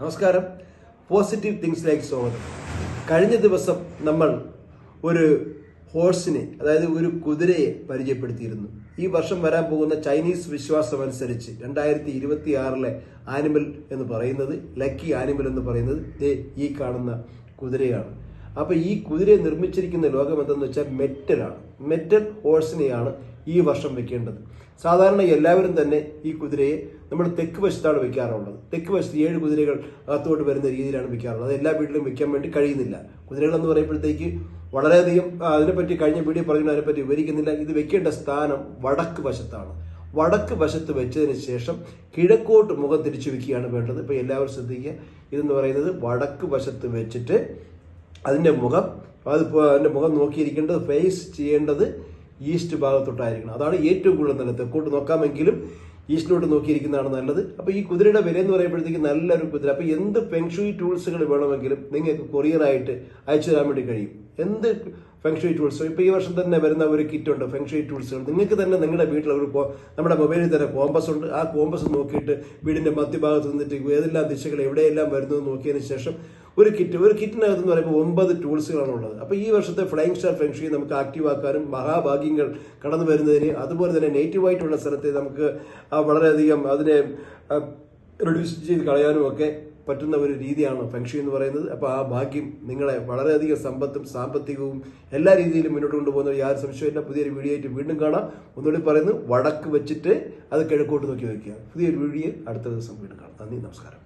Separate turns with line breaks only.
നമസ്കാരം. പോസിറ്റീവ് തിങ്സിലേക്ക് സ്വാഗതം. കഴിഞ്ഞ ദിവസം നമ്മൾ ഒരു ഹോഴ്സിനെ, അതായത് ഒരു കുതിരയെ പരിചയപ്പെടുത്തിയിരുന്നു. ഈ വർഷം വരാൻ പോകുന്ന ചൈനീസ് വിശ്വാസം അനുസരിച്ച് 2026 ആനിമൽ എന്ന് പറയുന്നത്, ലക്കി ആനിമൽ എന്ന് പറയുന്നത് ഈ കാണുന്ന കുതിരയാണ്. അപ്പൊ ഈ കുതിരയെ നിർമ്മിച്ചിരിക്കുന്ന ലോകം എന്തെന്ന് വെച്ചാൽ മെറ്റലാണ്. മെറ്റൽ ഹോഴ്സിനെയാണ് ഈ വർഷം വെക്കേണ്ടത്. സാധാരണ എല്ലാവരും തന്നെ ഈ കുതിരയെ നമ്മൾ തെക്ക് വശത്താണ് വെക്കാറുള്ളത്. തെക്ക് വശത്ത് 7 കുതിരകൾ അകത്തോട്ട് വരുന്ന രീതിയിലാണ് വെക്കാറുള്ളത്. അത് എല്ലാ വീട്ടിലും വെക്കാൻ വേണ്ടി കഴിയുന്നില്ല. കുതിരകൾ എന്ന് പറയുമ്പോഴത്തേക്ക് വളരെയധികം അതിനെപ്പറ്റി കഴിഞ്ഞ വീഡിയോ പറഞ്ഞു, അതിനെപ്പറ്റി വിവരിക്കുന്നില്ല. ഇത് വെക്കേണ്ട സ്ഥാനം വടക്ക് വശത്താണ്. വടക്ക് വശത്ത് വെച്ചതിന് ശേഷം കിഴക്കോട്ട് മുഖം തിരിച്ചു വെക്കുകയാണ് വേണ്ടത്. ഇപ്പൊ എല്ലാവരും ശ്രദ്ധിക്കുക. ഇതെന്ന് പറയുന്നത് വടക്ക് വശത്ത് വെച്ചിട്ട് അതിന്റെ മുഖം നോക്കിയിരിക്കേണ്ടത്, ഫേസ് ചെയ്യേണ്ടത് ഈസ്റ്റ് ഭാഗത്തോട്ടായിരിക്കണം. അതാണ് ഏറ്റവും കൂടുതൽ നല്ലത്. തെക്കോട്ട് നോക്കാമെങ്കിലും ഈസ്റ്റിലോട്ട് നോക്കിയിരിക്കുന്നതാണ് നല്ലത്. അപ്പൊ ഈ കുതിരയുടെ വില എന്ന് പറയുമ്പോഴത്തേക്ക് നല്ലൊരു കുതിര. അപ്പൊ എന്ത് ഫെങ്ഷുയി ടൂൾസുകൾ വേണമെങ്കിലും നിങ്ങൾക്ക് കൊറിയറായിട്ട് അയച്ചു തരാൻ വേണ്ടി കഴിയും. എന്ത് ഫെങ്ഷുയി ടൂൾസ്, ഇപ്പൊ ഈ വർഷം തന്നെ വരുന്ന ഒരു കിറ്റ് ഉണ്ട് ഫെങ്ഷുയി ടൂൾസുകൾ. നിങ്ങൾക്ക് തന്നെ നിങ്ങളുടെ വീട്ടിൽ നമ്മുടെ മൊബൈലിൽ തന്നെ കോമ്പസ് ഉണ്ട്. ആ കോമ്പസ് നോക്കിയിട്ട് വീടിന്റെ മധ്യഭാഗത്ത് നിന്നിട്ട് ഏതെല്ലാം ദിശകൾ എവിടെയെല്ലാം വരുന്നത് നോക്കിയതിന് ശേഷം ഒരു കിറ്റിനകത്ത് എന്ന് പറയുമ്പോൾ 9 ടൂൾസുകളാണ് ഉള്ളത്. അപ്പൊ ഈ വർഷത്തെ ഫ്ലൈയിങ് സ്റ്റാർ ഫെങ്ഷുയി നമുക്ക് ആക്റ്റീവ് ആക്കാനും മഹാഭാഗ്യങ്ങൾ കടന്നു വരുന്നതിന്, അതുപോലെ തന്നെ നെഗറ്റീവായിട്ടുള്ള സ്ഥലത്തെ നമുക്ക് വളരെയധികം അതിനെ റിഡ്യൂസ് ചെയ്ത് കളയാനും ഒക്കെ പറ്റുന്ന ഒരു രീതിയാണ് ഫെങ്ഷുയി എന്ന് പറയുന്നത്. അപ്പൊ ആ ഭാഗ്യം നിങ്ങളെ വളരെയധികം സമ്പത്തും സാമ്പത്തികവും എല്ലാ രീതിയിലും മുന്നോട്ട് കൊണ്ടുപോകുന്ന യാതൊരു സംശയമില്ല. പുതിയൊരു വീഡിയോ ആയിട്ട് വീണ്ടും കാണാം. ഒന്നുകൂടി പറയുന്നു, വടക്ക് വെച്ചിട്ട് അത് കിഴക്കോട്ട് നോക്കി വയ്ക്കുക. പുതിയൊരു വീഡിയോ അടുത്ത ദിവസം വീണ്ടും കാണാം. നന്ദി, നമസ്കാരം.